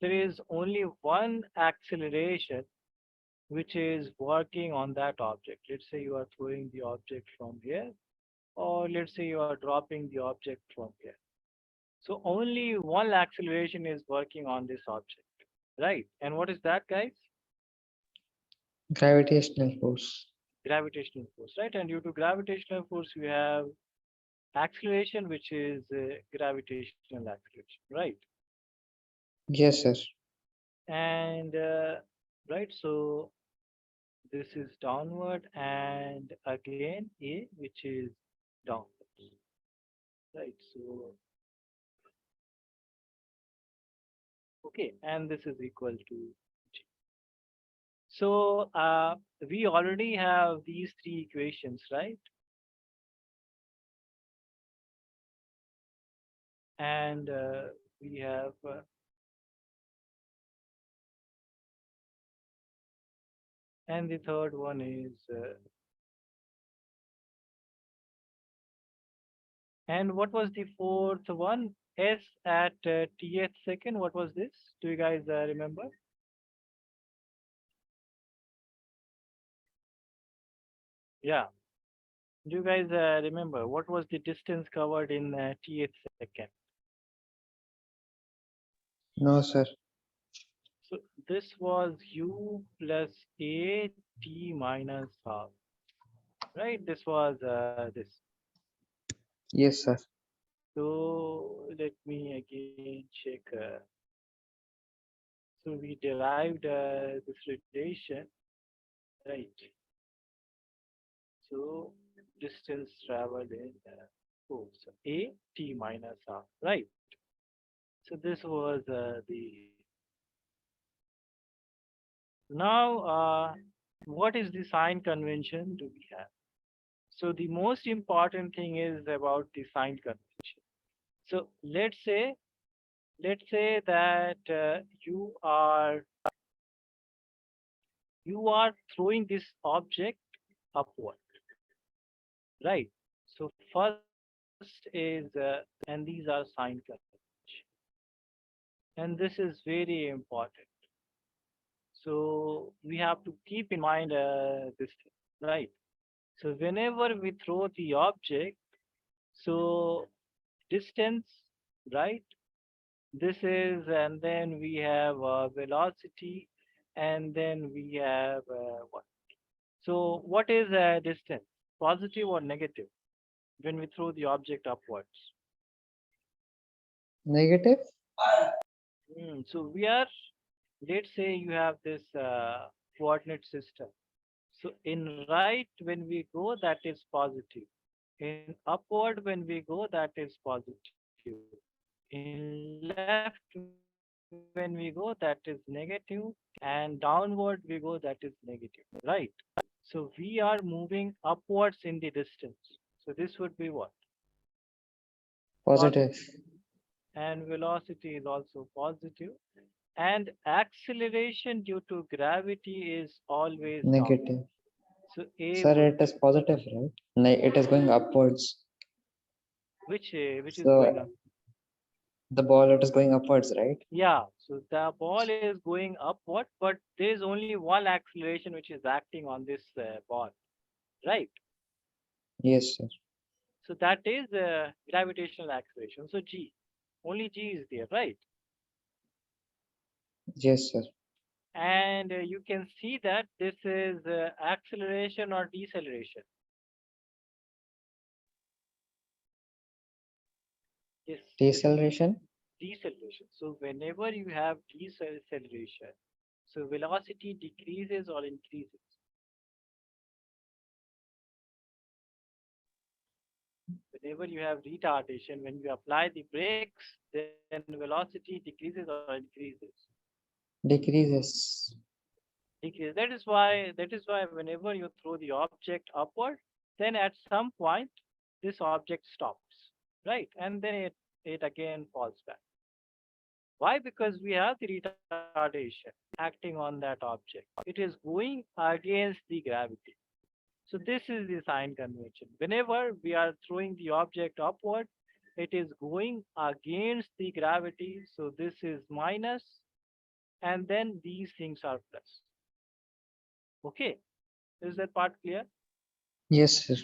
there is only one acceleration which is working on that object. Let's say you are throwing the object from here, or let's say you are dropping the object from here. So only one acceleration is working on this object, right? And what is that, guys? Gravitational force. Gravitational force, right? And due to gravitational force, we have acceleration, which is gravitational acceleration, right? Yes, sir. And right, so this is downward, and again A, which is downward, right? So okay, and this is equal to G. So we already have these three equations, right? And we have and the third one is and what was the fourth one? S at TH second. What was this? Do you guys remember? Yeah. Do you guys remember what was the distance covered in TH second? No, sir. So this was U plus A T minus half, right? This was this. Yes, sir. So let me again check. So we derived this relation, right? So distance traveled in oh, so A T minus half, right? So this was the now what is the sign convention do we have? So the most important thing is about the sign convention. So let's say that you are throwing this object upward, right? So first is and these are sign convention, and this is very important. So we have to keep in mind this thing, right? So whenever we throw the object, so distance, right? This is, and then we have velocity, and then we have what? So what is distance? Positive or negative when we throw the object upwards? Negative. So we are, let's say you have this coordinate system. So in right when we go, that is positive. In upward when we go, that is positive. In left when we go, that is negative. And downward we go, that is negative, right? So we are moving upwards in the distance. So this would be what? Positive. Positive. And velocity is also positive. And acceleration due to gravity is always downward. Negative. So A Sir, would it is positive, right? It is going upwards. which is going So up. the ball, it is going upwards, right? Yeah, so the ball is going upward, but there is only one acceleration which is acting on this ball, right? Yes, sir. So that is gravitational acceleration. So G, only G is there, right? Yes, sir. And you can see that this is acceleration or deceleration. Yes, Deceleration. deceleration. So whenever you have deceleration, so velocity decreases or increases. Whenever you have retardation, when you apply the brakes, then velocity decreases or increases. Decreases. Decrease. That is why whenever you throw the object upward, then at some point this object stops, right? And then it again falls back. Why? Because we have the retardation acting on that object. It is going against the gravity. So this is the sign convention. Whenever we are throwing the object upward, it is going against the gravity. So this is minus. and then these things are plus. Okay, is that part clear? Yes, sir.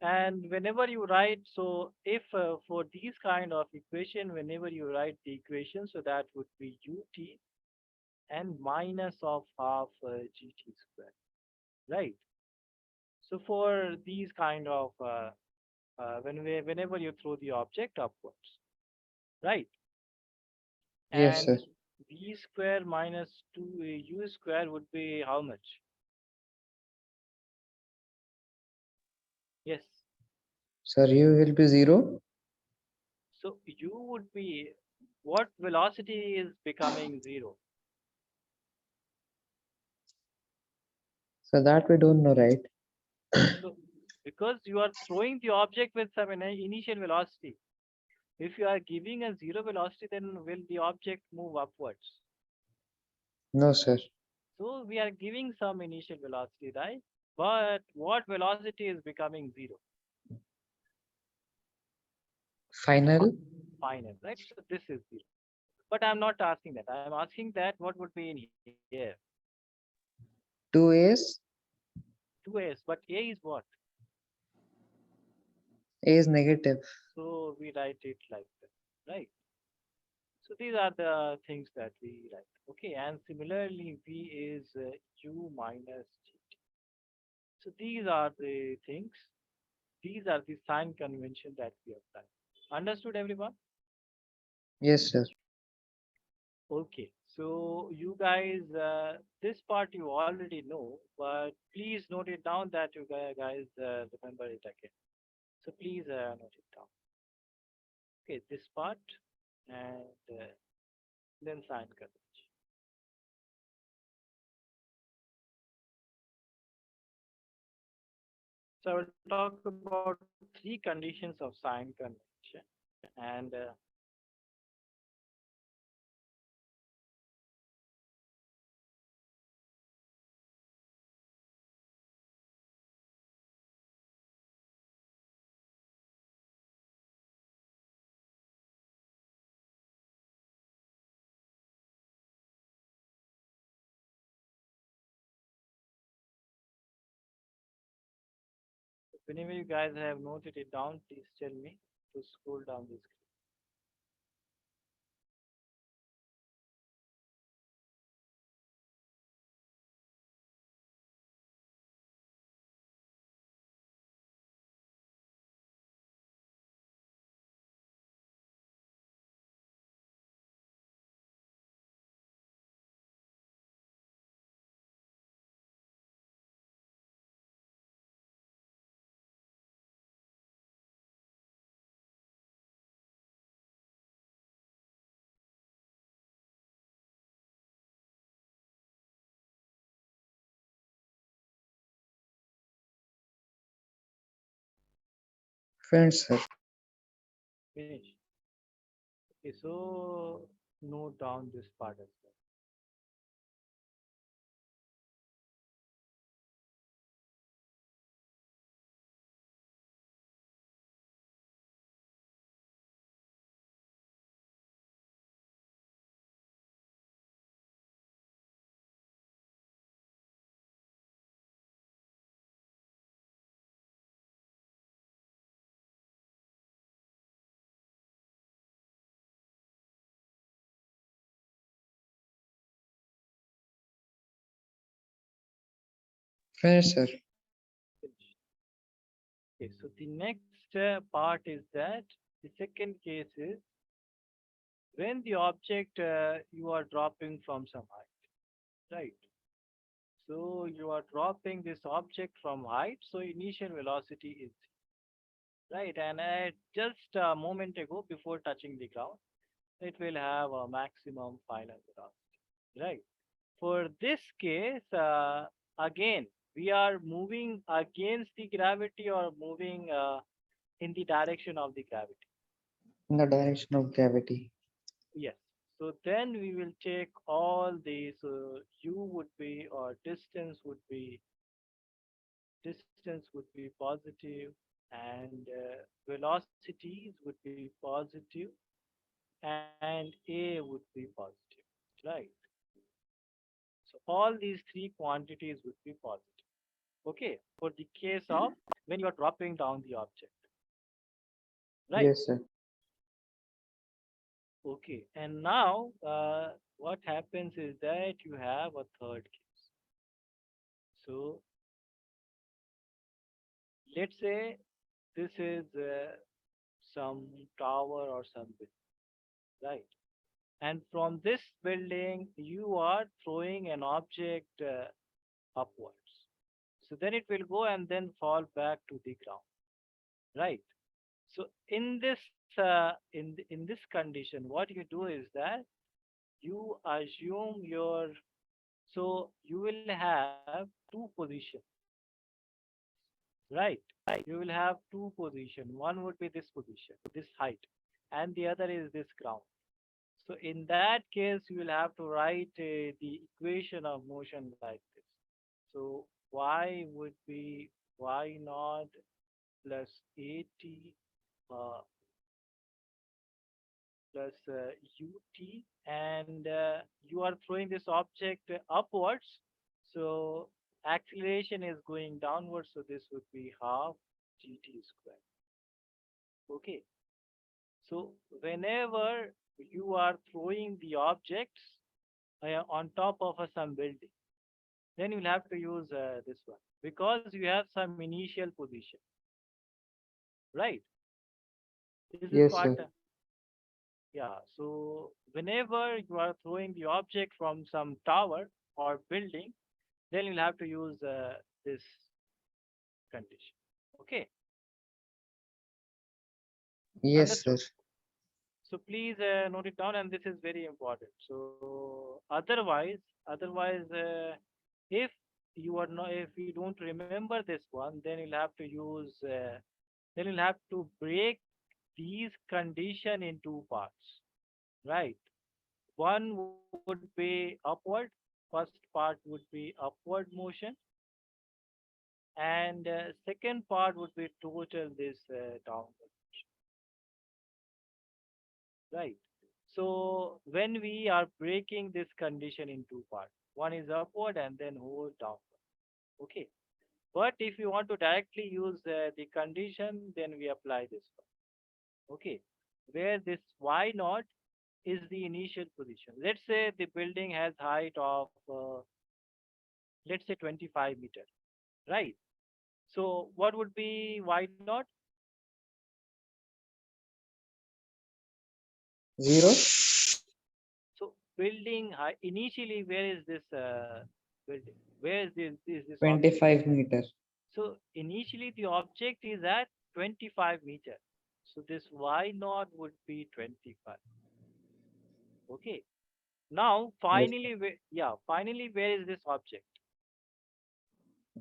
And whenever you write, so if for these kind of equation, whenever you write the equation, so that would be ut and minus of half gt square, right? So for these kind of whenever you throw the object upwards, right? Yes, And sir. v square minus 2 u square would be how much? Yes. Sir, you will be 0. So u would be what velocity is becoming zero? So that we don't know, right? So because you are throwing the object with some initial velocity. If you are giving a zero velocity, then will the object move upwards? No, sir. So we are giving some initial velocity, right? But what velocity is becoming zero? Final Final, right? So this is zero. But I'm not asking that. I'm asking that what would be in here? 2A's. 2s, but a is what? A is negative. So we write it like that, right? So these are the things that we write. Okay, and similarly, v is u minus g. So these are the things. These are the sign convention that we have done. Understood, everyone? Yes, sir. Okay. So you guys, this part you already know, but please note it down that you guys remember it again. So please note it down. Okay, this part and then sign convention. So I will talk about three conditions of sign convention and whenever you guys have noted it down, please tell me to scroll down this. Friends, sir. Finish. Okay, so note down this part as well. Friends, sir. Finish. Okay, so the next part is that the second case is when the object you are dropping from some height, right? So you are dropping this object from height, so initial velocity is right, and just a moment ago before touching the ground, it will have a maximum final velocity, right? For this case, again, we are moving against the gravity or moving in the direction of the gravity. In the direction of gravity. Yes. So then we will take all these. U would be or distance would be positive, and velocities would be positive, and a would be positive, right? So all these three quantities would be positive. Okay, for the case of when you are dropping down the object, right? Yes, sir. Okay, and now what happens is that you have a third case. So let's say this is some tower or something, right? And from this building, you are throwing an object upwards. So then it will go and then fall back to the ground, right? So in this condition, what you do is that you assume your so you will have two positions, right? You will have two position. One would be this position, this height, and the other is this ground. So in that case, you will have to write the equation of motion like this. So y would be y naught plus at uh, plus ut, and you are throwing this object upwards. So acceleration is going downwards. So this would be half gt square. Okay. So whenever you are throwing the objects on top of some building, then you'll have to use this one because you have some initial position, right? Is this Yes, part? sir. Yeah. So whenever you are throwing the object from some tower or building, then you'll have to use this condition. Okay. Yes, sir. Understood? So please note it down, and this is very important. So otherwise, if you are not, if you don't remember this one, then you'll have to use, then you'll have to break these condition in two parts, right? One would be upward. First part would be upward motion, and second part would be total this downward, right? So when we are breaking this condition in two parts, one is upward and then whole downward. Okay. But if you want to directly use the condition, then we apply this one. Okay. Where this y naught is the initial position. Let's say the building has height of let's say 25 meter, right? So what would be y naught? Zero. So building height initially, where is this building? Where is this object? 25 meter. So initially the object is at 25 meter. So this y naught would be 25. Okay. Now Yes. finally, finally where is this object?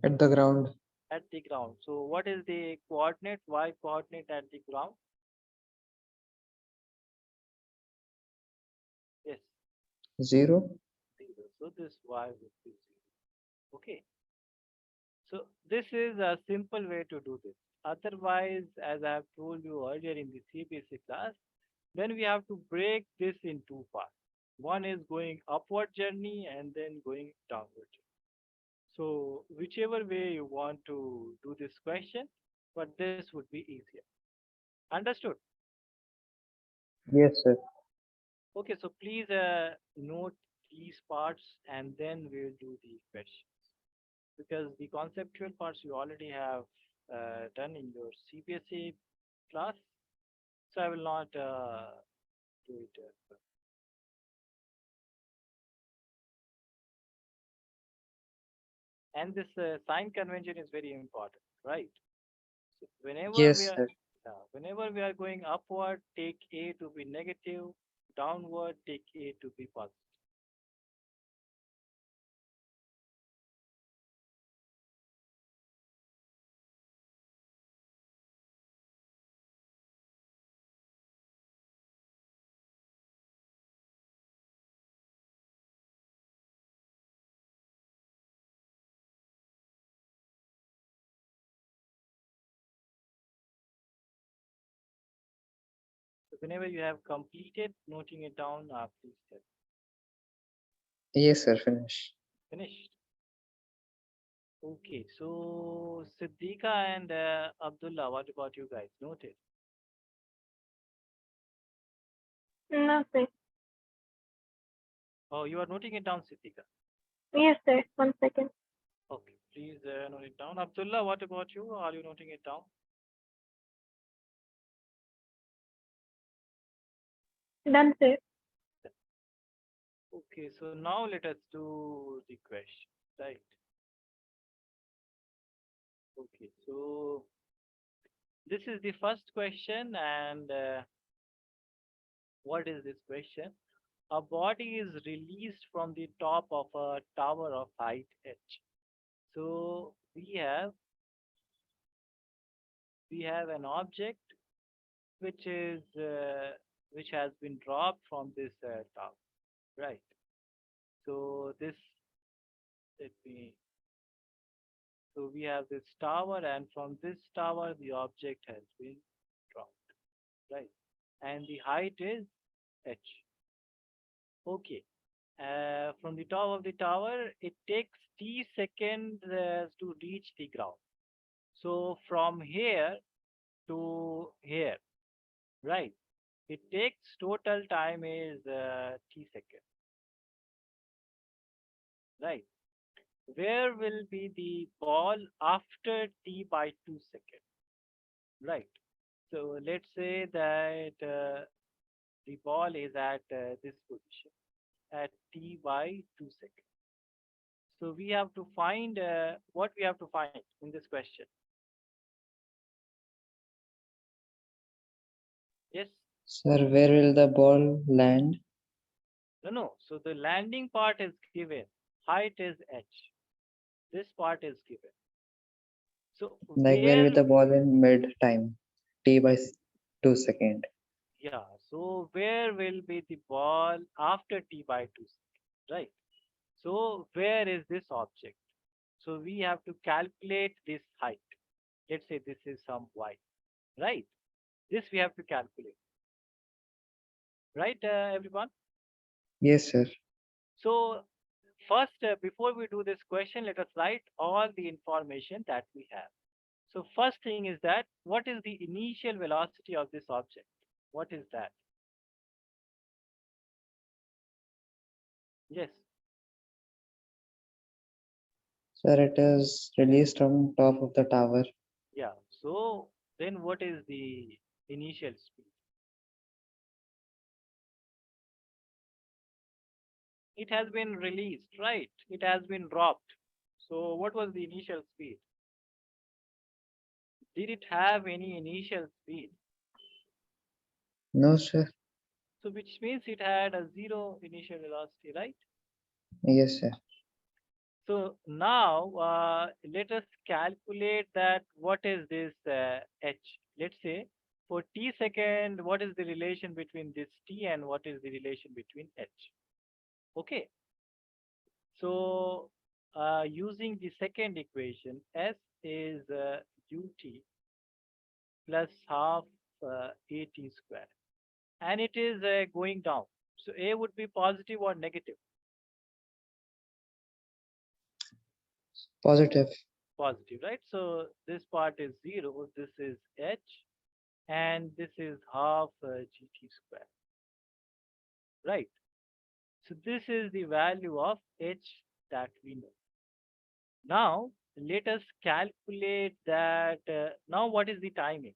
At the ground. At the ground. So what is the coordinate, y coordinate at the ground? Yes, Zero. 0. So this y would be 0. Okay. So this is a simple way to do this. Otherwise, as I have told you earlier in the CBSE class, then we have to break this in two parts. One is going upward journey and then going downward journey. So whichever way you want to do this question, but this would be easier. Understood? Yes, sir. Okay, so please note these parts and then we'll do the questions. Because the conceptual parts you already have done in your CBSE class, so I will not do it. And this sign convention is very important, right? So Yes, sir. whenever we are going upward, take A to be negative, downward, take A to be positive. So whenever you have completed noting it down, please tell. Yes, sir. Finish. Finished. Okay, so Siddiqa and Abdullah, what about you guys? Noted. No, sir. Oh, you are noting it down, Siddiqa. Yes, sir. 1 second. Okay, please note it down. Abdullah, what about you? Are you noting it down? Done, sir. Okay, so now let us do the question, right? Okay, so this is the first question, and what is this question? A body is released from the top of a tower of height h. So we have an object which is which has been dropped from this tower, right? So this let me so we have this tower, and from this tower the object has been dropped, right? And the height is h. Okay. From the top of the tower, it takes t seconds to reach the ground. So from here to here, right? It takes total time is t seconds, right? Where will be the ball after t by 2 seconds, right? So let's say that the ball is at this position at t by 2 seconds. So we have to find what we have to find in this question. Yes. Sir, where will the ball land? No, no. So the landing part is given. Height is h. This part is given. So Like where will where, the ball in mid time? T by 2 second. yeah. So where will be the ball after t by 2 seconds, right? So where is this object? So we have to calculate this height. Let's say this is some y, right? This we have to calculate, right, everyone? Yes, sir. So first, before we do this question, let us write all the information that we have. So first thing is that what is the initial velocity of this object? What is that? Yes, Sir, it is released from top of the tower. yeah. So then what is the initial speed? It has been released, right? It has been dropped. So what was the initial speed? Did it have any initial speed? No, sir. So which means it had a zero initial velocity, right? Yes, sir. So now let us calculate that what is this h. Let's say for t second, what is the relation between this t and what is the relation between h? Okay. So using the second equation, s is ut plus half at square, and it is going down. So a would be positive or negative? Positive. Positive, right? So this part is zero, this is h, and this is half gt square, right? So this is the value of h that we know. Now let us calculate that. Now what is the timing?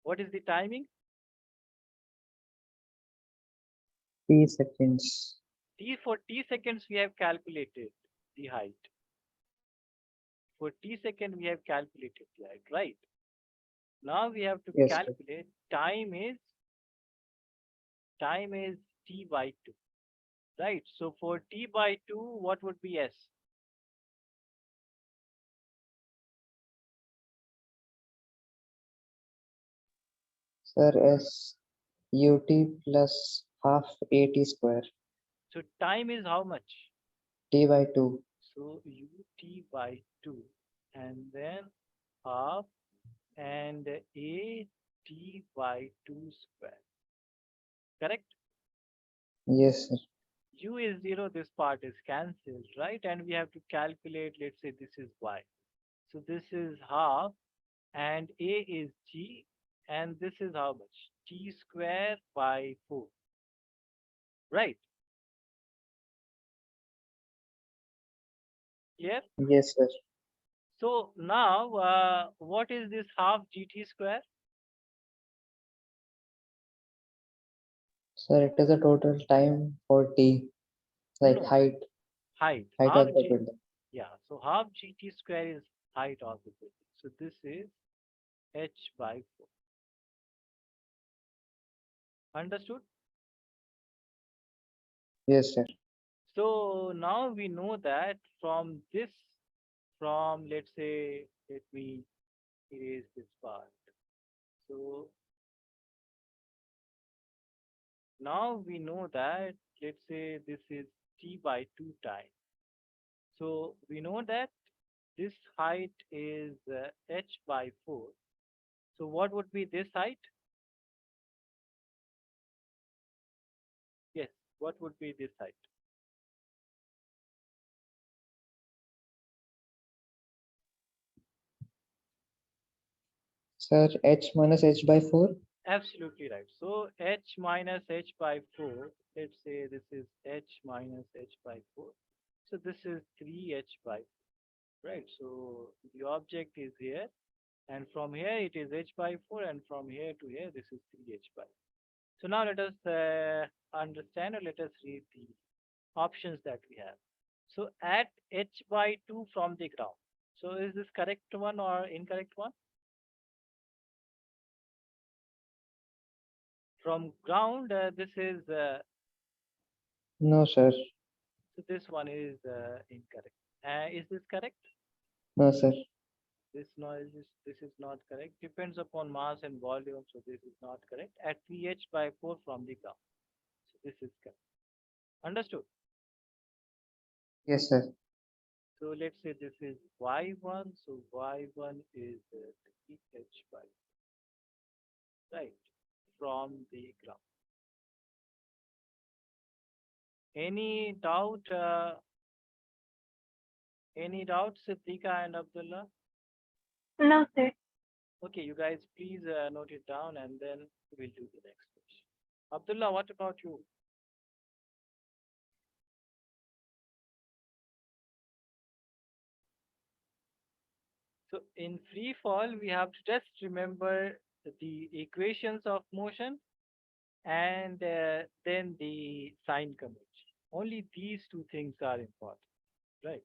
What is the timing? T seconds. T for t seconds we have calculated the height. For t second we have calculated the height, right? Now we have to Yes, sir. calculate time is t by 2. Right. So for t by 2, what would be s? Sir, S ut plus half at square. So time is how much? T by 2. So ut by 2, and then half, and a t by 2 square. Correct? Yes, sir. U is 0, this part is cancelled, right? And we have to calculate, let's say this is Y. So this is half and A is G and this is how much? T square by 4, right? Clear? Yes, sir. So now, what is this half GT square? Sir, it is a total time for T, like No, height, height. height Half of the G, building. yeah. So half GT square is height of the building. So this is H by 4. Understood? Yes, sir. So now we know that from this, from let's say, let me erase this part. So now we know that, let's say this is T by 2 times. So we know that this height is H by 4. So what would be this height? Yes, what would be this height? Sir, H minus H by 4. Absolutely right. So H minus H by 4, let's say this is H minus H by 4. So this is 3H by 4, right? So the object is here, and from here it is H by 4, and from here to here this is 3H by 4. So now let us understand, or let us read the options that we have. So at H by 2 from the ground. So is this correct one or incorrect one? From ground, this is, No, sir. so this one is incorrect. Is this correct? No, sir. This is not correct. Depends upon mass and volume, so this is not correct. At 3H by 4 from the ground. So this is correct. Understood? Yes, sir. So let's say this is Y1. So Y1 is 3H by 4, right, from the ground. Any doubt? Any doubt, Siddiqa and Abdullah? No, sir. Okay, you guys please note it down and then we'll do the next question. Abdullah, what about you? So in free fall, we have to just remember the equations of motion and then the sign convention. Only these two things are important, right?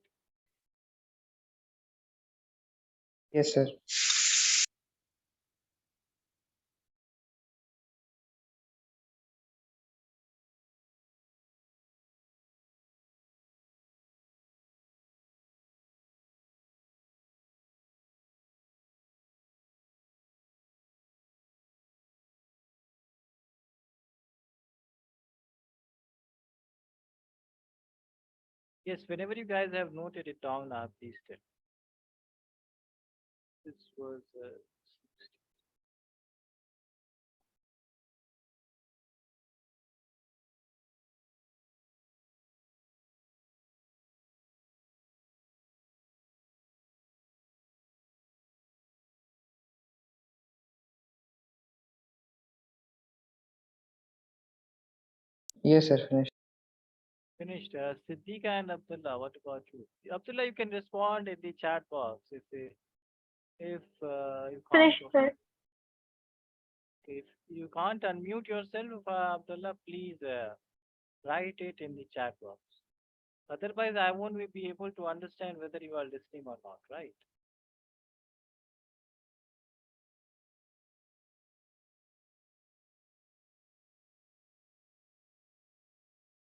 Yes, sir. Yes, whenever you guys have noted it down, please tell. This was Yes, sir. Finished. finished. Siddiqa and Abdullah, what about you? Abdullah, you can respond in the chat box if you can't. Finished, sir. If you can't unmute yourself, Abdullah, please write it in the chat box. Otherwise, I won't be able to understand whether you are listening or not, right?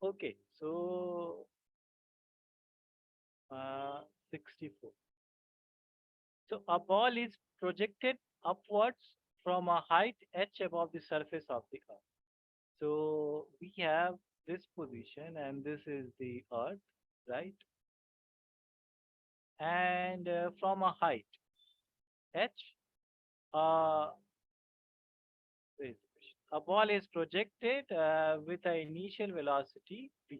Okay, so 64. So a ball is projected upwards from a height h above the surface of the earth. So we have this position, and this is the earth, right? And from a height h, uh, wait, a ball is projected with an initial velocity v.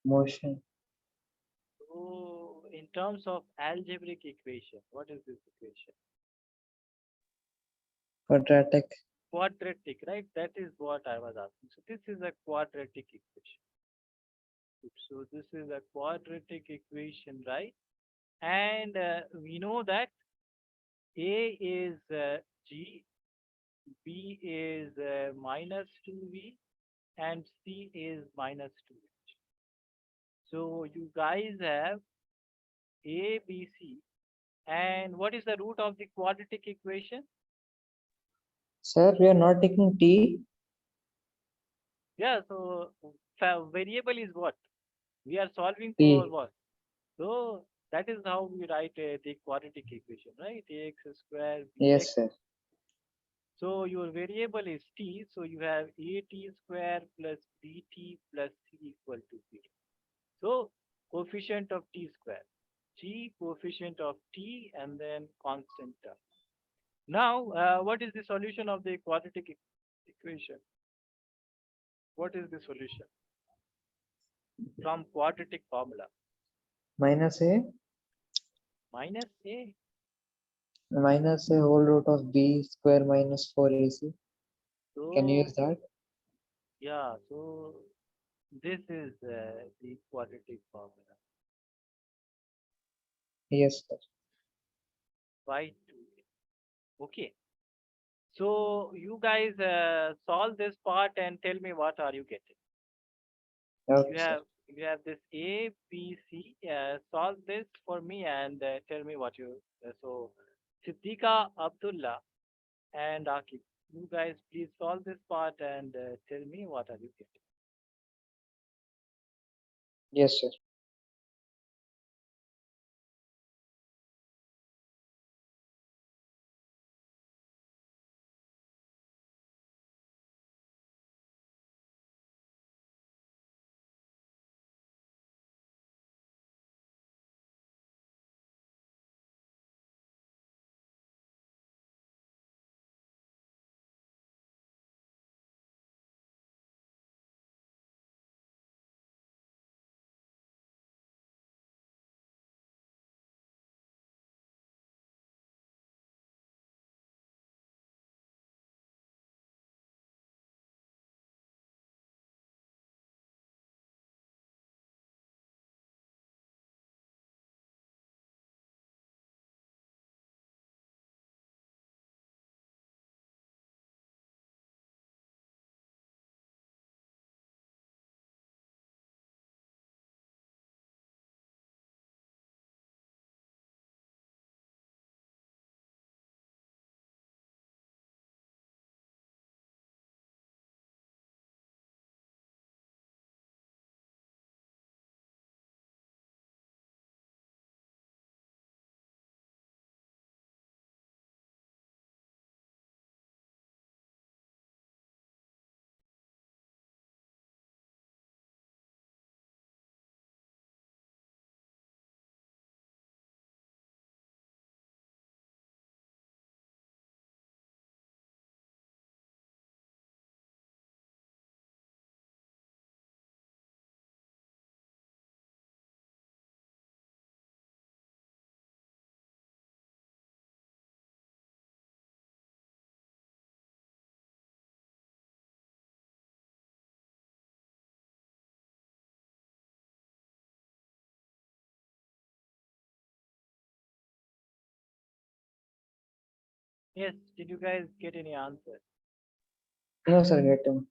motion, So in terms of algebraic equation, what is this equation? quadratic, Quadratic, right? That is what I was asking. So this is a quadratic equation. So this is a quadratic equation, right? And we know that A is G, B is minus 2V, and C is minus 2H. So you guys have A, B, C. And what is the root of the quadratic equation? sir. We are not taking t. Yeah, so variable is what? We are solving for T. what? So that is how we write the quadratic equation, right? Ax square bx. Yes, sir. So your variable is t. So you have at square plus bt plus c equal to 0. So coefficient of t square, g coefficient of t, and then constant term. Now, what is the solution of the quadratic equation? What is the solution from quadratic formula? Minus a Minus a. minus a whole root of b square minus 4ac. Can you use So that? yeah, so this is the quadratic formula. Yes, sir. By 2. Okay. So you guys solve this part and tell me what are you getting. Okay, You sir. have you have this A, B, C. Solve this for me and tell me what you. So Siddiqa, Abdullah, and Akib, you guys please solve this part and tell me what are you getting. Yes, sir. Yes, did you guys get any answer? No, sir. Getting.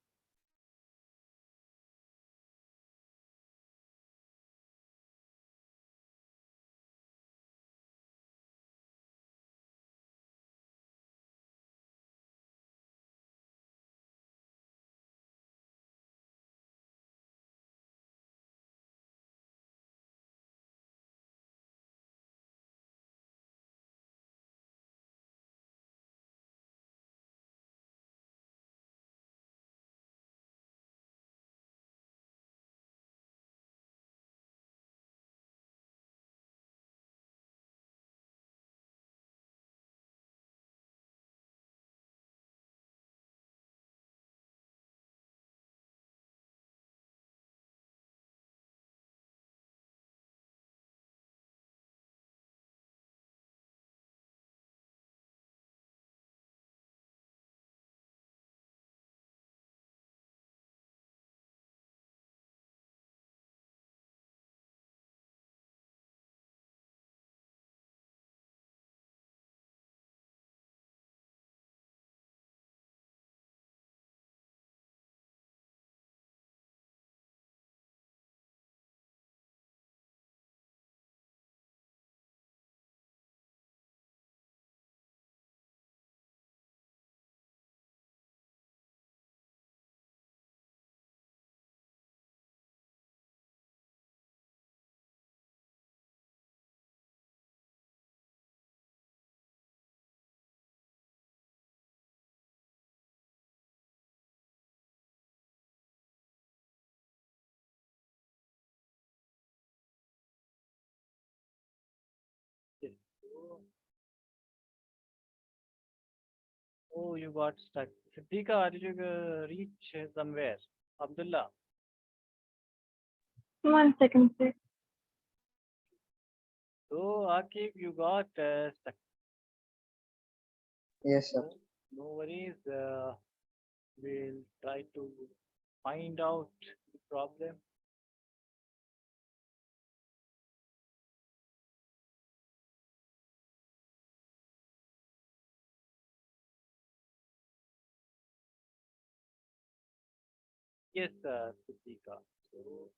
Oh, you got stuck. Siddiqa, did you reach somewhere? Abdullah. 1 second, sir. So, Akib, you got stuck. Yes, sir. No, no worries. We'll try to find out the problem. Yes, Siddiqa. So,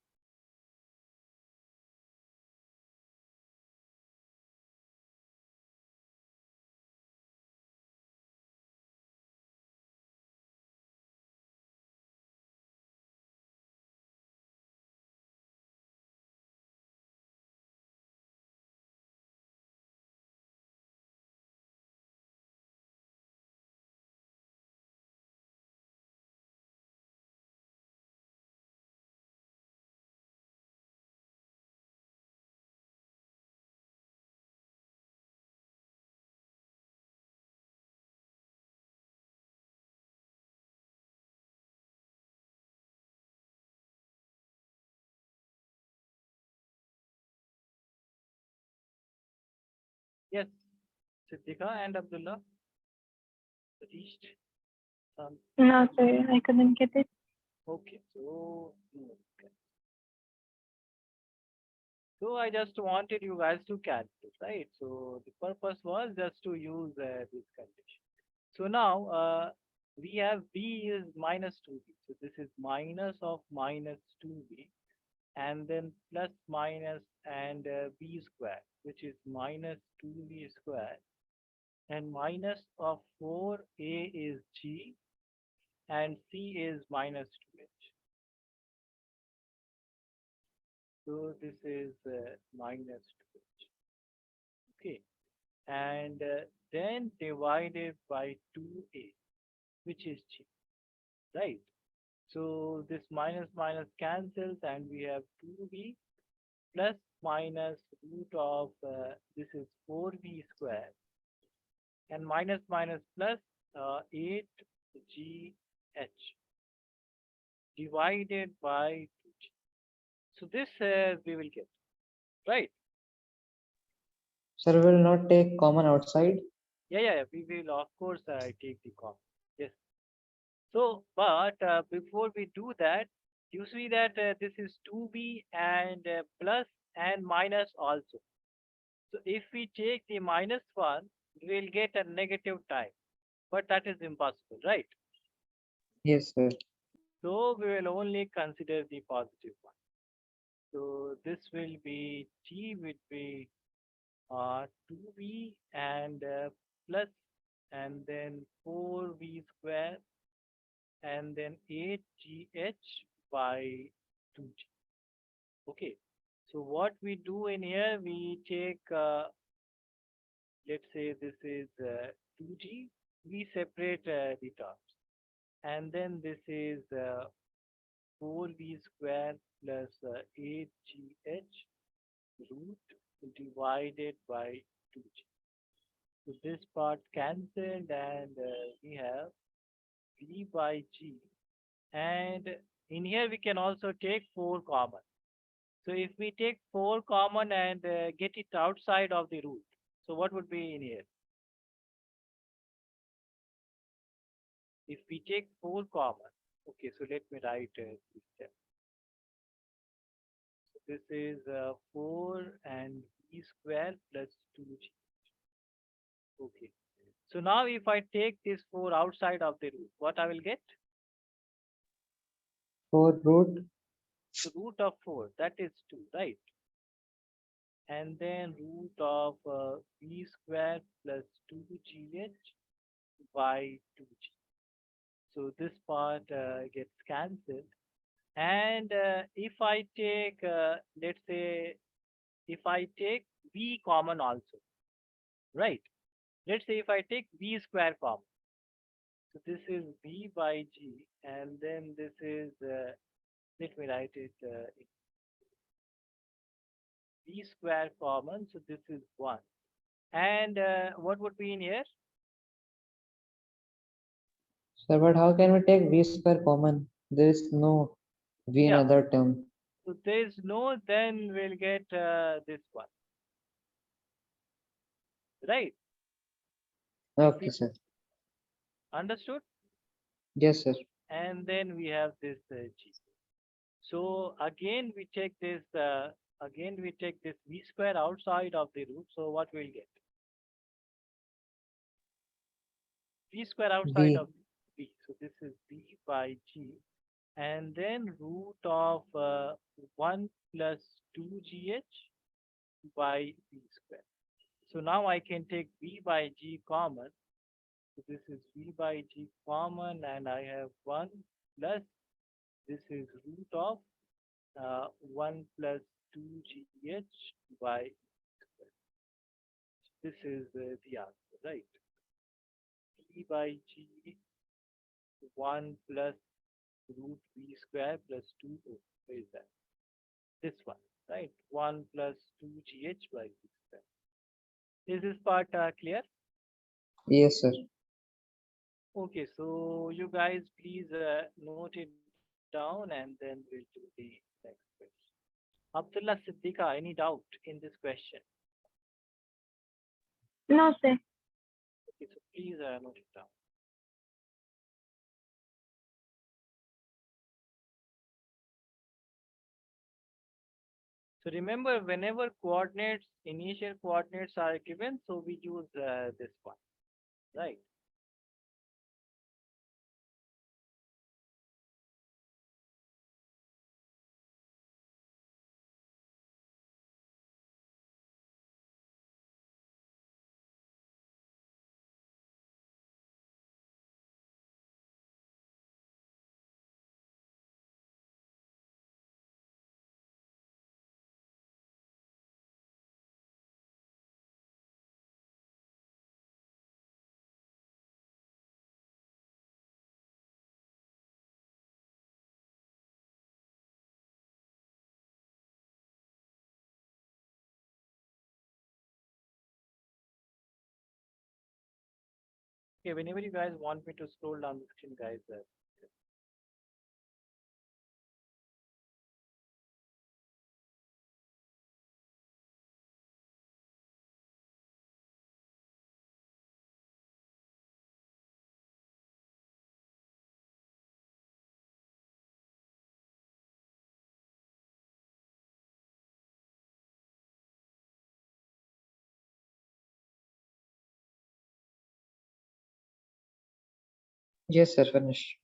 yes, Siddiqa and Abdullah reached some. No, sir, I couldn't get it. Okay, so okay. So I just wanted you guys to catch it, right? So the purpose was just to use this condition. So now we have b is minus 2b. So this is minus of minus 2b and then plus minus and b square, which is minus 2b square, and minus of 4a is g and c is minus 2h. So this is minus 2h. Okay. And then divided by 2a, which is g, right? So this minus minus cancels and we have 2b plus minus root of this is 4b square and minus minus plus 8gh divided by 2g. So this we will get, right? Sir, will not take common outside. Yeah, we will of course take the common. Yes. So, but before we do that, you see that this is 2b and plus and minus also. So if we take the minus one, we'll get a negative time, but that is impossible, right? Yes, sir. So we will only consider the positive one. So this will be t would be 2b and plus and then 4b square and then 8gh by 2g. Okay. So what we do in here, we take, let's say this is 2g. We separate the terms. And then this is 4b square plus 8gh root divided by 2g. So this part cancelled and we have v by g. And in here we can also take 4 common. So if we take 4 common and get it outside of the root, so what would be in here? If we take 4 common, okay, so let me write this step. So this is 4 and e square plus 2g. Okay. So now if I take this 4 outside of the root, what I will get? 4 root. So root of 4, that is 2, right? And then root of b square plus 2gh by 2g. So this part gets cancelled. And if I take, let's say, if I take v common also, right? Let's say if I take v square common. So this is v by g, and then this is, let me write it, v square common. So this is 1. And what would be in here? Sir, but how can we take v square common? There is no v in Yeah. other term. So there is no, then we'll get this one, right? If Okay, we sir. understood, Yes, sir. and then we have this g. So again we take this v square outside of the root. So what we'll get? V square outside V. of b. So this is b by g, and then root of 1 plus 2gh by b square. So now I can take v by g common. So this is v by g common, and I have 1 plus this is root of 1 plus 2gh by square. This is the answer, right? V by g 1 plus root v square plus 2. Oh, where is that? This one, right? 1 plus 2gh by v square. Is this part clear? Yes, sir. Okay, so you guys please note it down and then we'll do the next question. Abdullah Siddiqa, any doubt in this question? No, sir. Okay, so please note it down. So remember, whenever coordinates, initial coordinates are given, so we use this one, right? Okay, whenever you guys want me to scroll down the screen, guys, Yes, sir. Finish.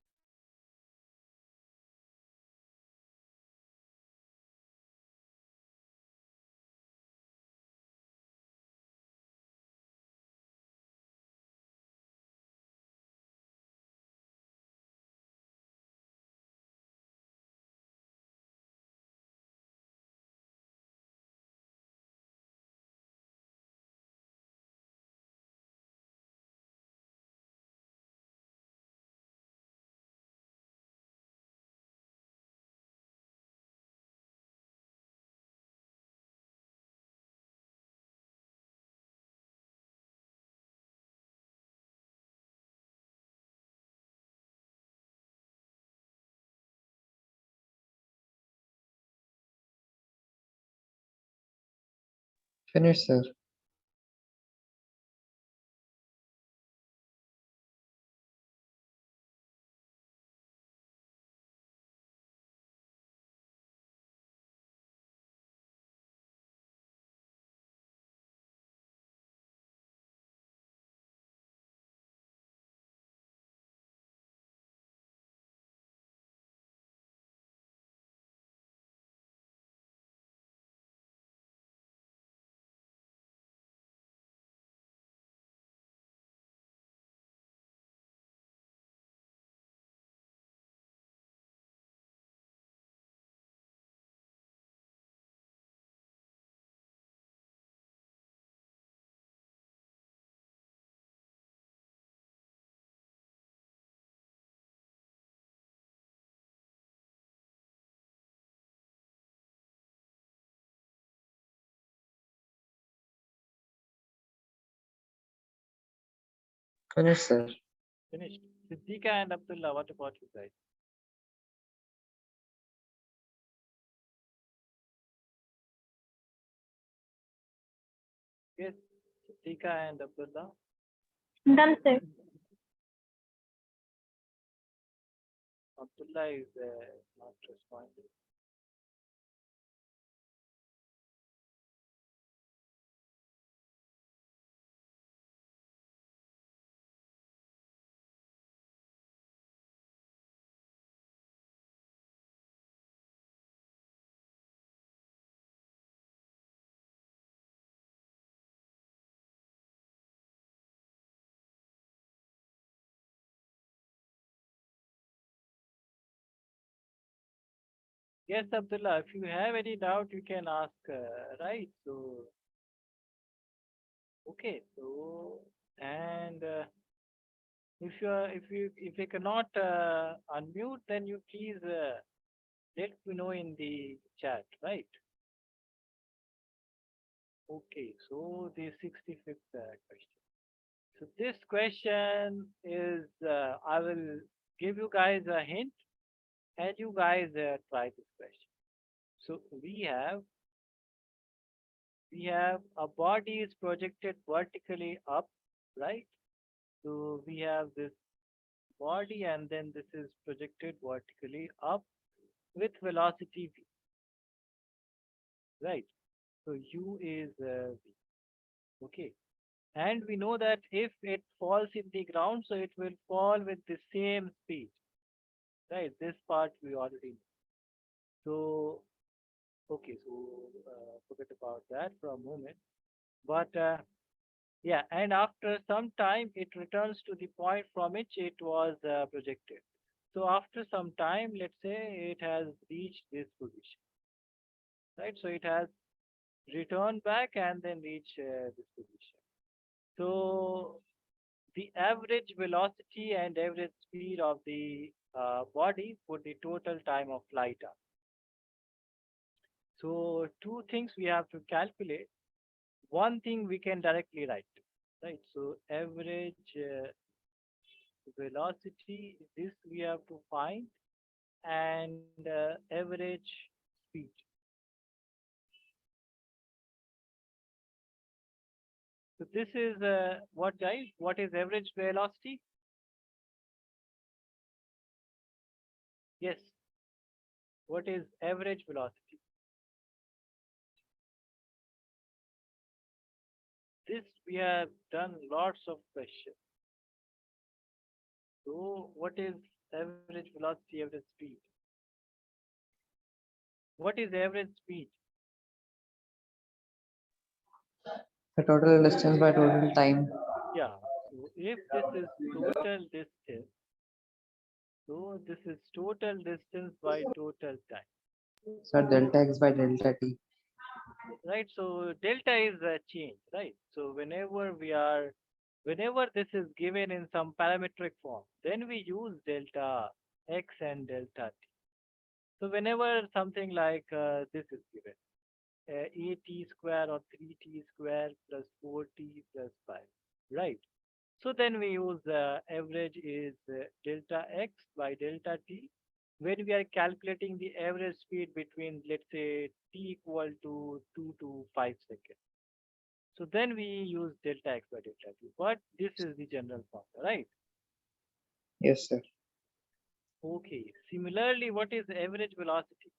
Finish, sir. Finish, sir. finished. Siddika and Abdullah, what about you guys? Yes, Siddika and Abdullah. Done, sir. Abdullah is not responding. Yes, Abdullah, if you have any doubt, you can ask, right? So, okay, so, and if you cannot unmute, then you please let me know in the chat, right? Okay, so the 65th question. So this question is, I will give you guys a hint and you guys try this question. So we have a body is projected vertically up, right? So we have this body and then this is projected vertically up with velocity v, right? So u is v, okay. And we know that if it falls in the ground, so it will fall with the same speed, right? This part we already know. So, okay, so forget about that for a moment. But yeah, and after some time, it returns to the point from which it was projected. So after some time, let's say it has reached this position, right? So it has returned back and then reached this position. So the average velocity and average speed of the body for the total time of flight are. So two things we have to calculate. One thing we can directly write, right? So average velocity, this we have to find, and average speed. So this is what guys? What is average velocity? Yes. What is average velocity? This we have done lots of questions. So what is average velocity, average speed? What is average speed? The total distance by total time. Yeah. So if this is total distance, so this is total distance by total time, So delta x by delta t. right? So delta is a change, right? So whenever this is given in some parametric form, then we use delta x and delta t. So whenever something like this is given, 8t square or 3t square plus 4t plus 5, right? So then we use average is delta x by delta t when we are calculating the average speed between, let's say, t equal to 2 to 5 seconds. So then we use delta x by delta t. But this is the general formula, right? Yes, sir. Okay. Similarly, what is average velocity?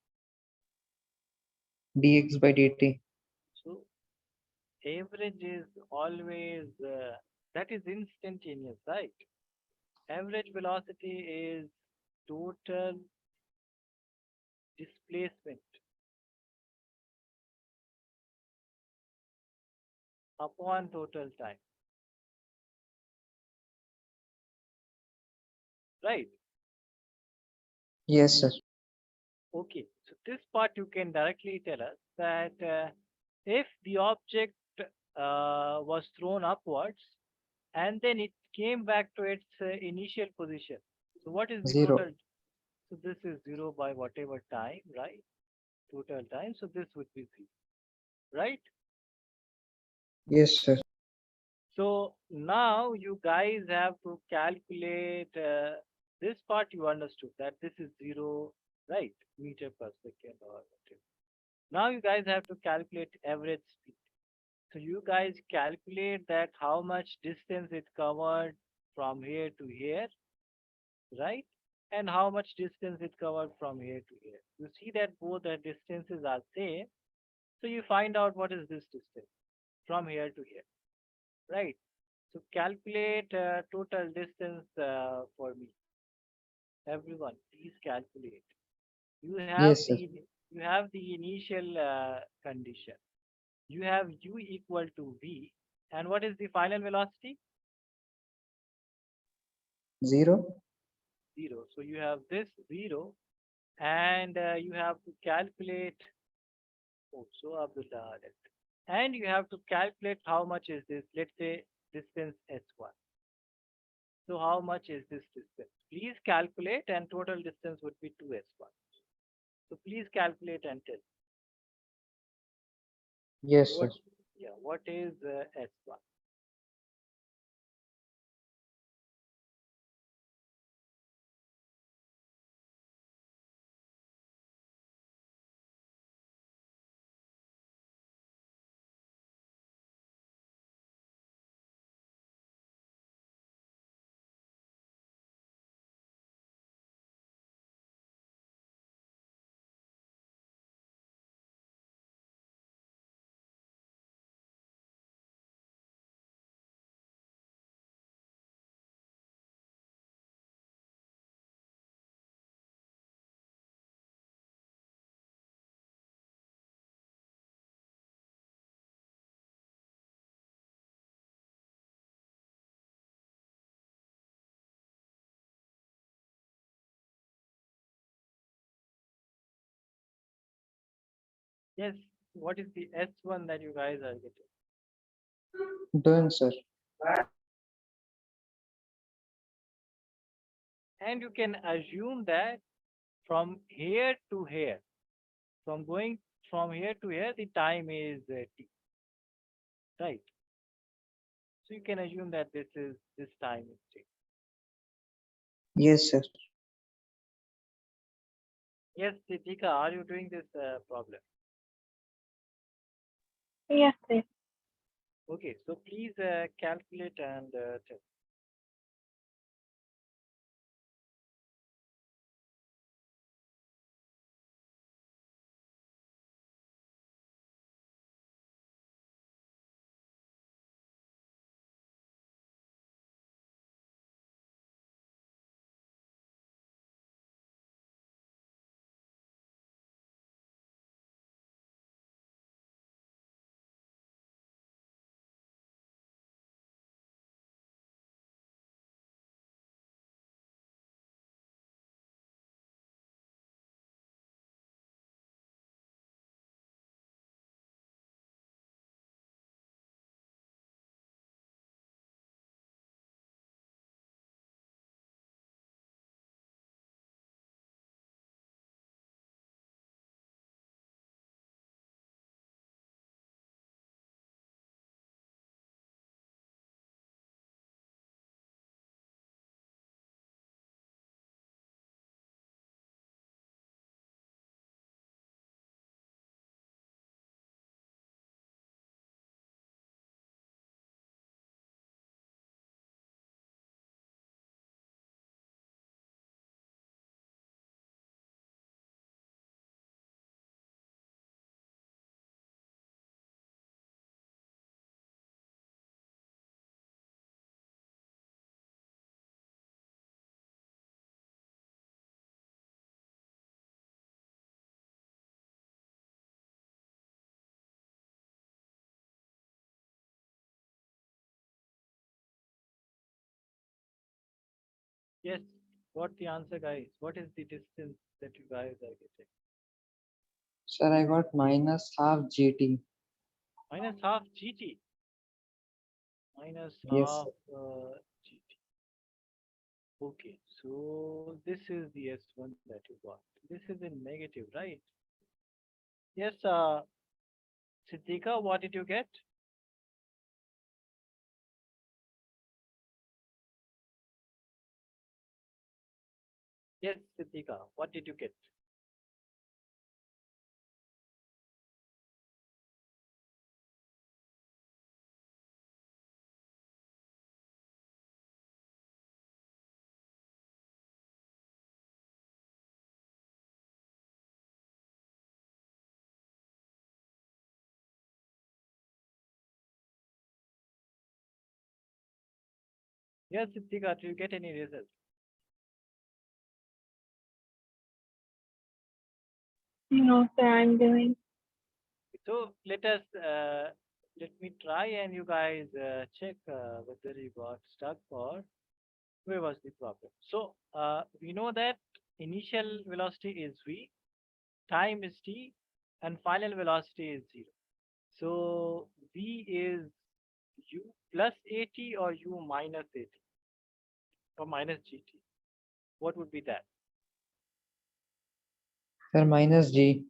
Dx by dt. So average is always that is instantaneous, right? Average velocity is total displacement upon total time, right? Yes, sir. Okay, so this part you can directly tell us that if the object was thrown upwards and then it came back to its initial position, so what is the Zero. total? So this is zero by whatever time, right? Total time. So this would be zero, right? Yes, sir. So now you guys have to calculate this part. You understood that this is zero, right? Meter per second or whatever. Now you guys have to calculate average speed. So you guys calculate that how much distance it covered from here to here, right? And how much distance it covered from here to here. You see that both the distances are same. So you find out what is this distance from here to here, right? So calculate total distance for me. Everyone, please calculate. You have Yes, sir. the you have the initial condition. You have u equal to v, and what is the final velocity? 0. Zero. So you have this zero, and you have to calculate. Oh, so Abdullah, and you have to calculate how much is this. Let's say distance s1. So how much is this distance? Please calculate, and total distance would be 2s1. So please calculate and tell Yes, sir. what, yeah, what is S1? Yes, what is the S1 that you guys are getting? Done, sir. And you can assume that from here to here, from going from here to here, the time is t, right? So you can assume that this time is t. Yes, sir. Yes, Siddhika, are you doing this problem? Yes, sir. Okay, so please calculate and tell. Yes, what the answer, guys? What is the distance that you guys are getting? Sir, I got minus half GT. Minus half GT. Minus Yes, half sir. GT. Okay, so this is the S1 that you got. This is in negative, right? Yes, Siddhika, what did you get? Yes, Siddhika, what did you get? Yes, Siddhika, did you get any result? No, sir, I'm doing. So let me try and you guys check whether you got stuck or where was the problem. So we know that initial velocity is v, time is t, and final velocity is 0. So v is u plus at or u minus at or minus gt. What would be that? Sir, minus G.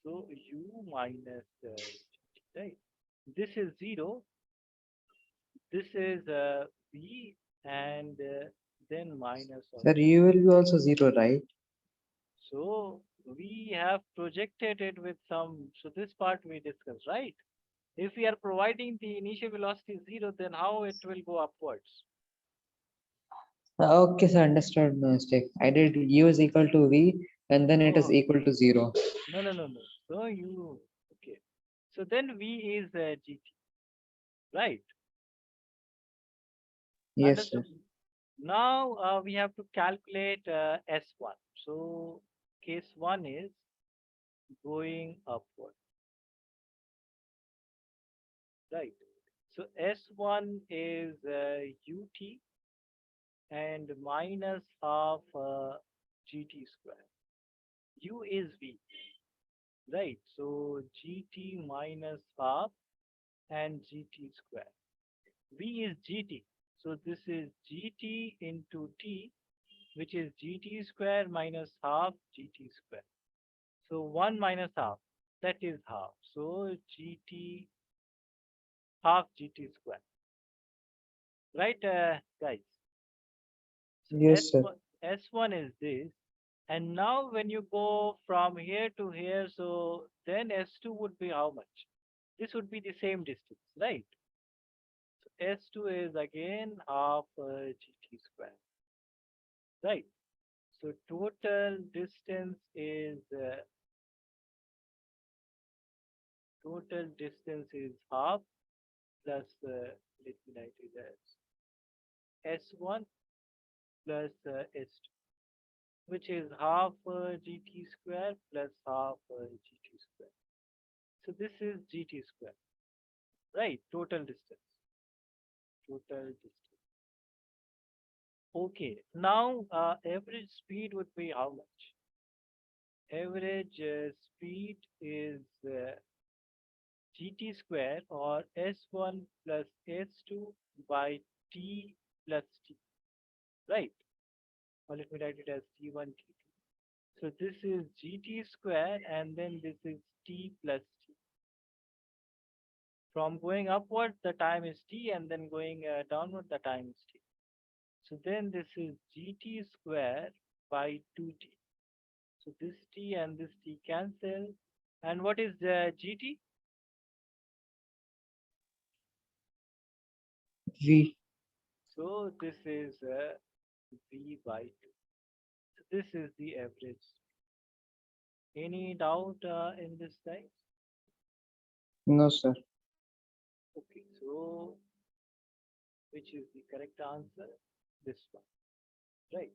So u minus gt, right? This is 0. This is v and then minus of Sir, g. U will be also 0, right? So we have projected it with some, so this part we discussed, right? If we are providing the initial velocity 0, then how it will go upwards? Okay, sir, understood my mistake. I did U is equal to V and then it is Oh, equal to 0. no, no, no, no. So okay. So then V is GT, right? Yes, sir. Understood? Now we have to calculate S1. So case 1 is going upward, right? So S1 is UT and minus half GT square. U is V, right? So GT minus half and GT square. V is GT. So this is GT into T, which is GT square minus half GT square. So 1 minus half, that is half. So GT half GT square. Right, guys? So Yes, sir. S1 is this. And now when you go from here to here, so then S2 would be how much? This would be the same distance, right? So S2 is again half GT square, right? So total distance is half plus let me write it as S1 plus S2, which is half GT square plus half GT square. So this is GT square, right? Total distance. Total distance. Okay. Now average speed would be how much? Average speed is gt square or s1 plus s2 by t plus t, right? Or let me write it as t1, t2. So this is gt square and then this is t plus t. From going upward, the time is t and then going downward, the time is t. So then this is gt square by 2t. So this t and this t cancel. And what is gt? V. So this is v by 2. So this is the average. Any doubt in this guys? No, sir. Okay, so which is the correct answer? This one, right?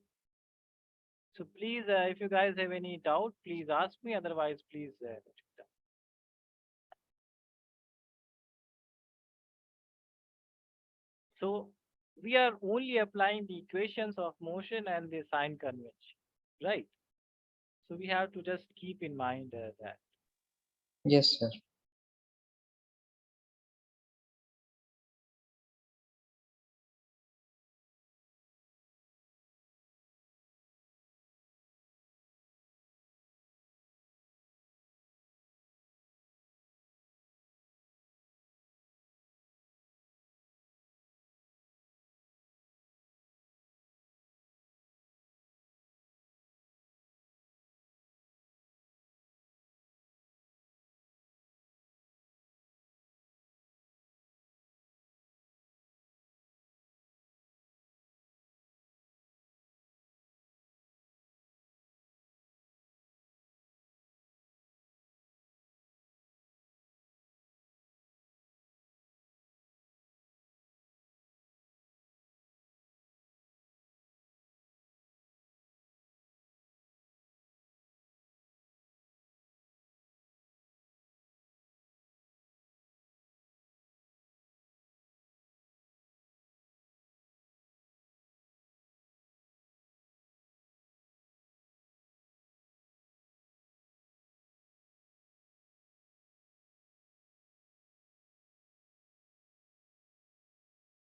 So please, if you guys have any doubt, please ask me. Otherwise, please note it down. So we are only applying the equations of motion and the sign convention, right? So we have to just keep in mind that. Yes, sir.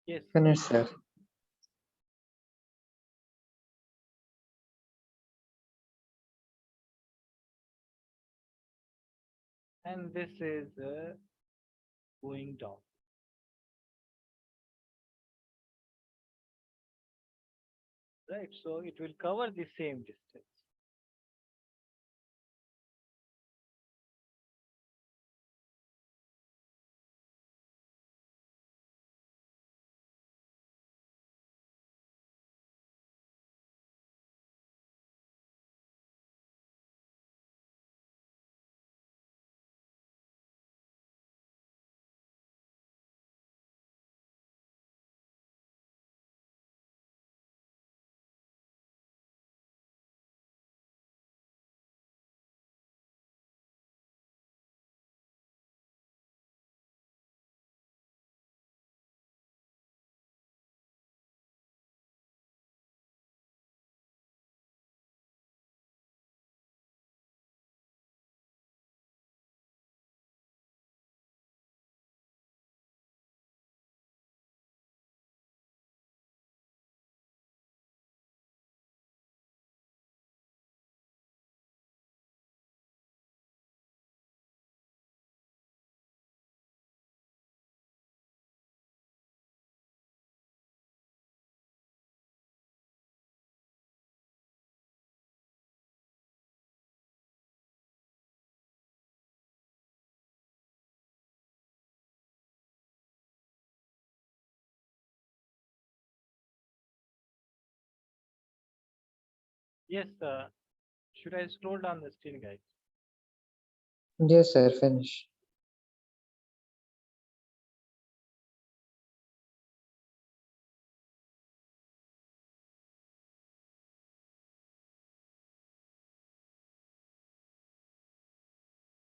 Yes. Finish, sir. And this is going down. Right. So it will cover the same distance. Yes. Should I scroll down the screen, guys? Yes, sir. Finish.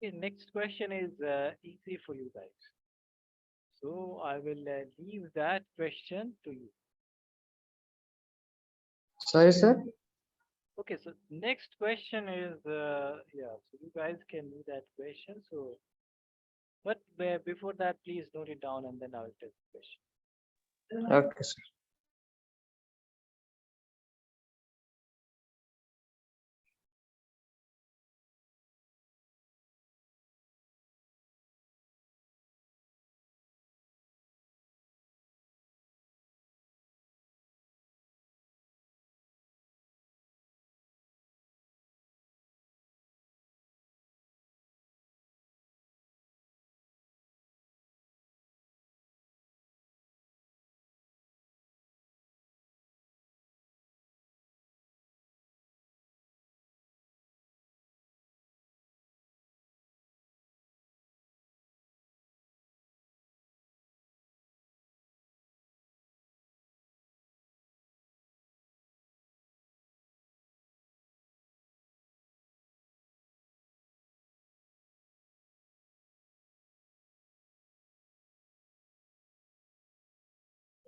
Okay, next question is easy for you guys. So I will leave that question to you. Sorry, sir. Okay, so next question is yeah, so you guys can do that question. So, but before that, please note it down and then I will take the question. Okay, sir.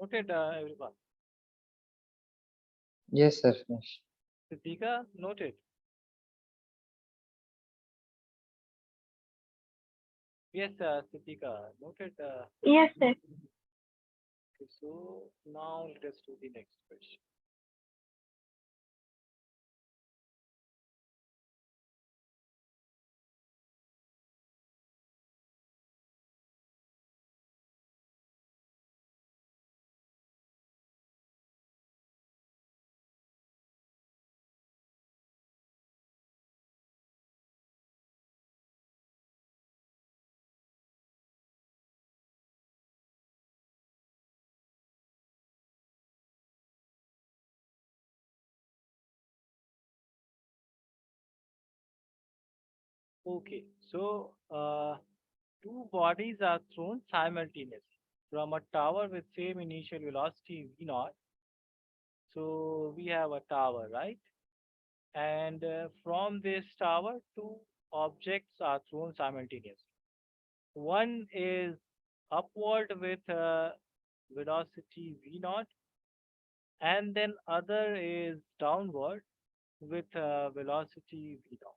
Noted, everyone. Yes, sir. Finish. Siddhika, noted. Yes, Siddhika, noted. Yes, sir. Okay, so now let us do the next question. Okay, so two bodies are thrown simultaneously from a tower with same initial velocity v naught. So we have a tower, right? And from this tower, two objects are thrown simultaneously. One is upward with velocity v naught, and then other is downward with velocity v naught.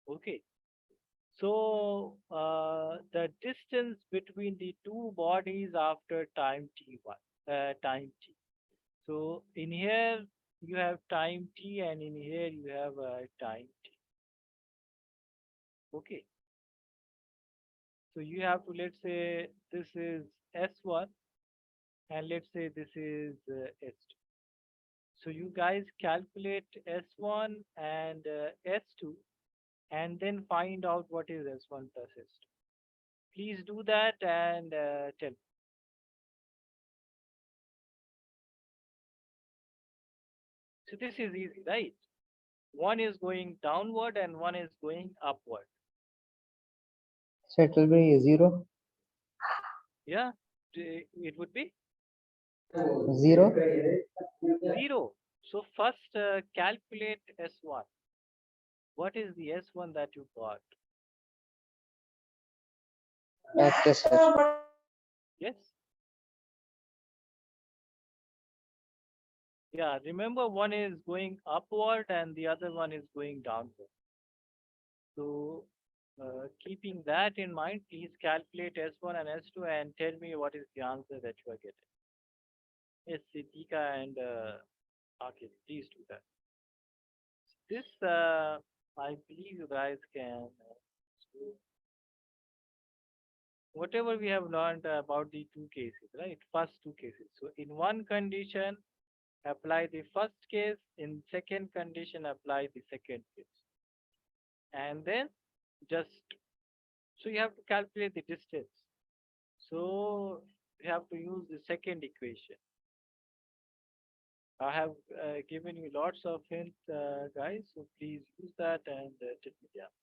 Okay. So the distance between the two bodies after time t1, time t. So in here you have time t, and in here you have time t. Okay. So you have to, let's say this is S1, and let's say this is S2. So you guys calculate S1 and S2, and then find out what is S1 plus S2. Please do that and tell me. So this is easy, right? One is going downward and one is going upward. So it will be 0. Yeah, it would be 0. 0. So first calculate S1. What is the S1 that you got? Okay, sir. Yes. Yeah, remember one is going upward and the other one is going downward. So keeping that in mind, please calculate S1 and S2 and tell me what is the answer that you are getting. Yes, Siddhika and Akif, please do that. This, I believe you guys can. So whatever we have learned about the two cases, right? First two cases. So in one condition, apply the first case. In second condition, apply the second case. And then just, so you have to calculate the distance. So you have to use the second equation. I have given you lots of hints, guys. So please use that and tell me the answer.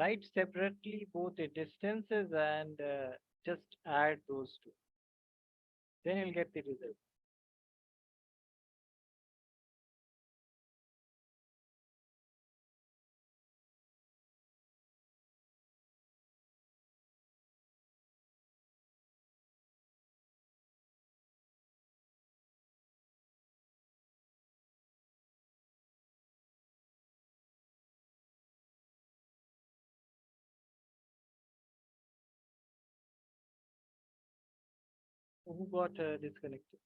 Write separately both the distances and just add those two. Then you'll get the result. Who got disconnected?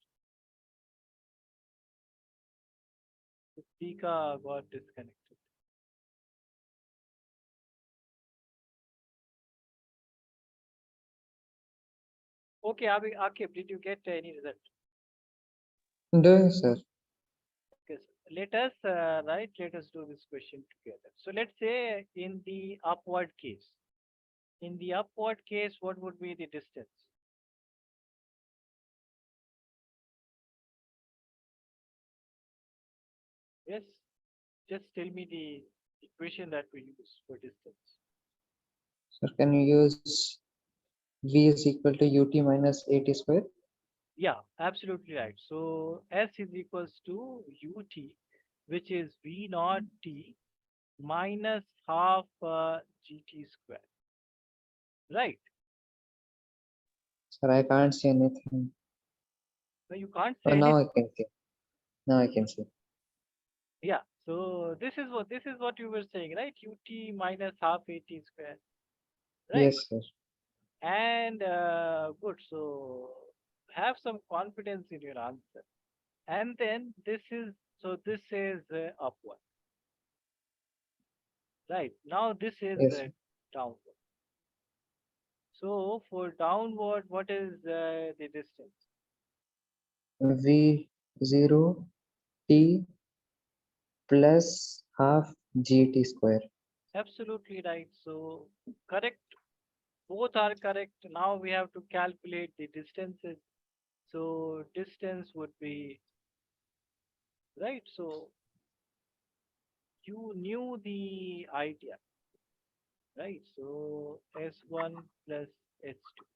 Tika got disconnected. Okay, Akib, did you get any result? Doing, sir. Okay, so let us do this question together. So let's say in the upward case. In the upward case, what would be the distance? Yes, just tell me the equation that we use for distance. Sir, can you use V is equal to UT minus AT square? Yeah, absolutely right. So S is equals to UT, which is V naught T minus half GT square. Right. Sir, I can't see anything. No, you can't Oh, say now anything. I can see. Now I can see. Yeah. So this is what you were saying, right? Ut minus half at square, right? Yes, sir. And good. So have some confidence in your answer. And then this is upward, right? Now this is Yes. downward. So for downward, what is the distance? V0 t plus half gt square. Absolutely right. So correct. Both are correct. Now we have to calculate the distances. So distance would be right. So you knew the idea, right? So S1 plus S2.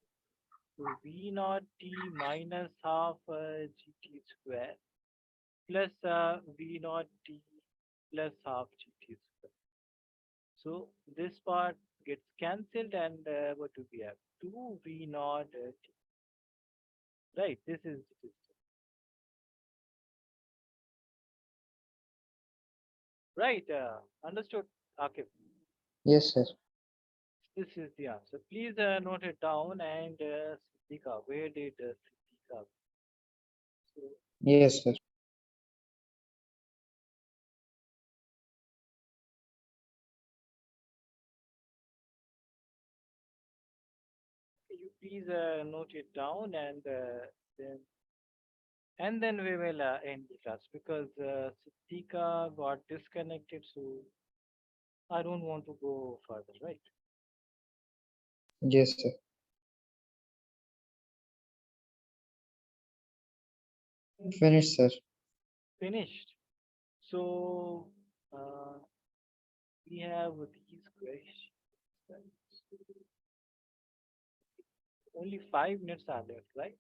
So V naught T minus half GT square plus V naught T plus half GT square. So this part gets cancelled and what do we have? 2 V naught T. Right, this is the system. Right, understood. Okay, Yes, sir. this is the answer. Please note it down and Siddhika, where did Siddhika? So Yes, sir. you please note it down then then we will end the class because Siddhika got disconnected, so I don't want to go further, right? Yes, sir. Finished, sir. Finished. So uh, we have these questions. Only 5 minutes are left, right?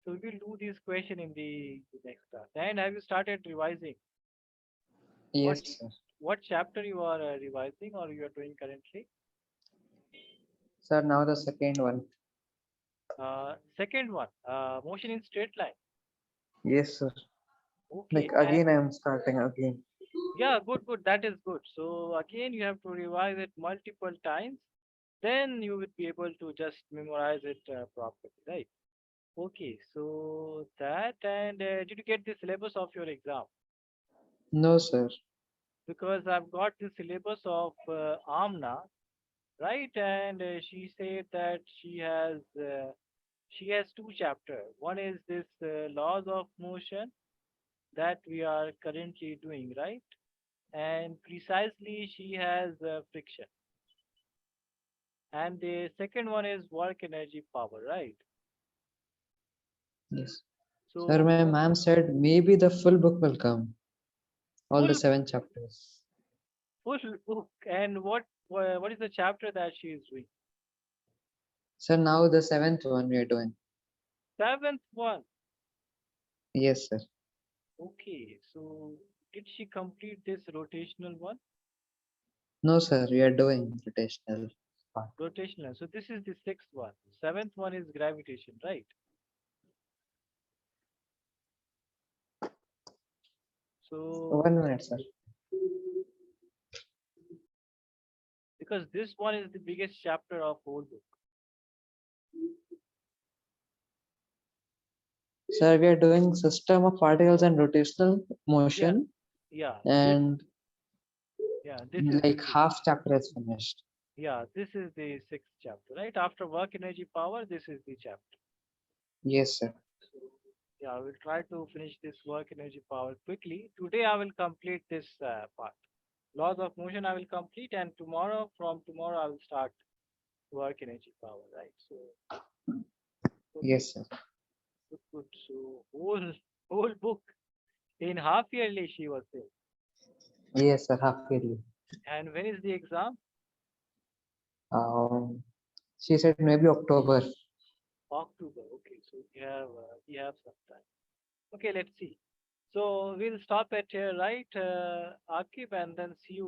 So we will do this question in the next class. And have you started revising? What Yes, sir. what chapter you are revising or you are doing currently? Sir, now the second one. Second one, motion in straight line. Yes, sir. Okay, Like again, I am starting again. yeah, good, good. That is good. So again, you have to revise it multiple times. Then you will be able to just memorize it properly, right? Okay, so that and did you get the syllabus of your exam? No, sir. Because I've got the syllabus of Amna, right? And she said that she has two chapters. One is this laws of motion that we are currently doing, right? And precisely she has friction. And the second one is work energy power, right? Yes. Sir, So my ma'am said maybe the full book will come. All the full 7 chapters. full book. And what is the chapter that she is doing? Sir, now the seventh one we are doing. Seventh one. Yes, sir. Okay, so did she complete this rotational one? No, sir. We are doing rotational part. Rotational. So this is the sixth one. Seventh one is gravitation, right? So 1 minute, sir. because this one is the biggest chapter of whole book. Sir, we are doing system of particles and rotational Yeah, motion, yeah. This and this is the like sixth. half chapter is finished. Yeah, this is the sixth chapter, right? After work energy power, this is the chapter. Yes, sir. So yeah, I will try to finish this work energy power quickly. Today I will complete this part. Laws of motion I will complete, and from tomorrow I will start work energy power, right? So okay, Yes, sir. good, good. So whole book in half yearly she was saying. Yes, sir. Half yearly. And when is the exam? She said maybe October. October. Okay, so we have some time. Okay, let's see. So we'll stop at here, right, Akib, and then see you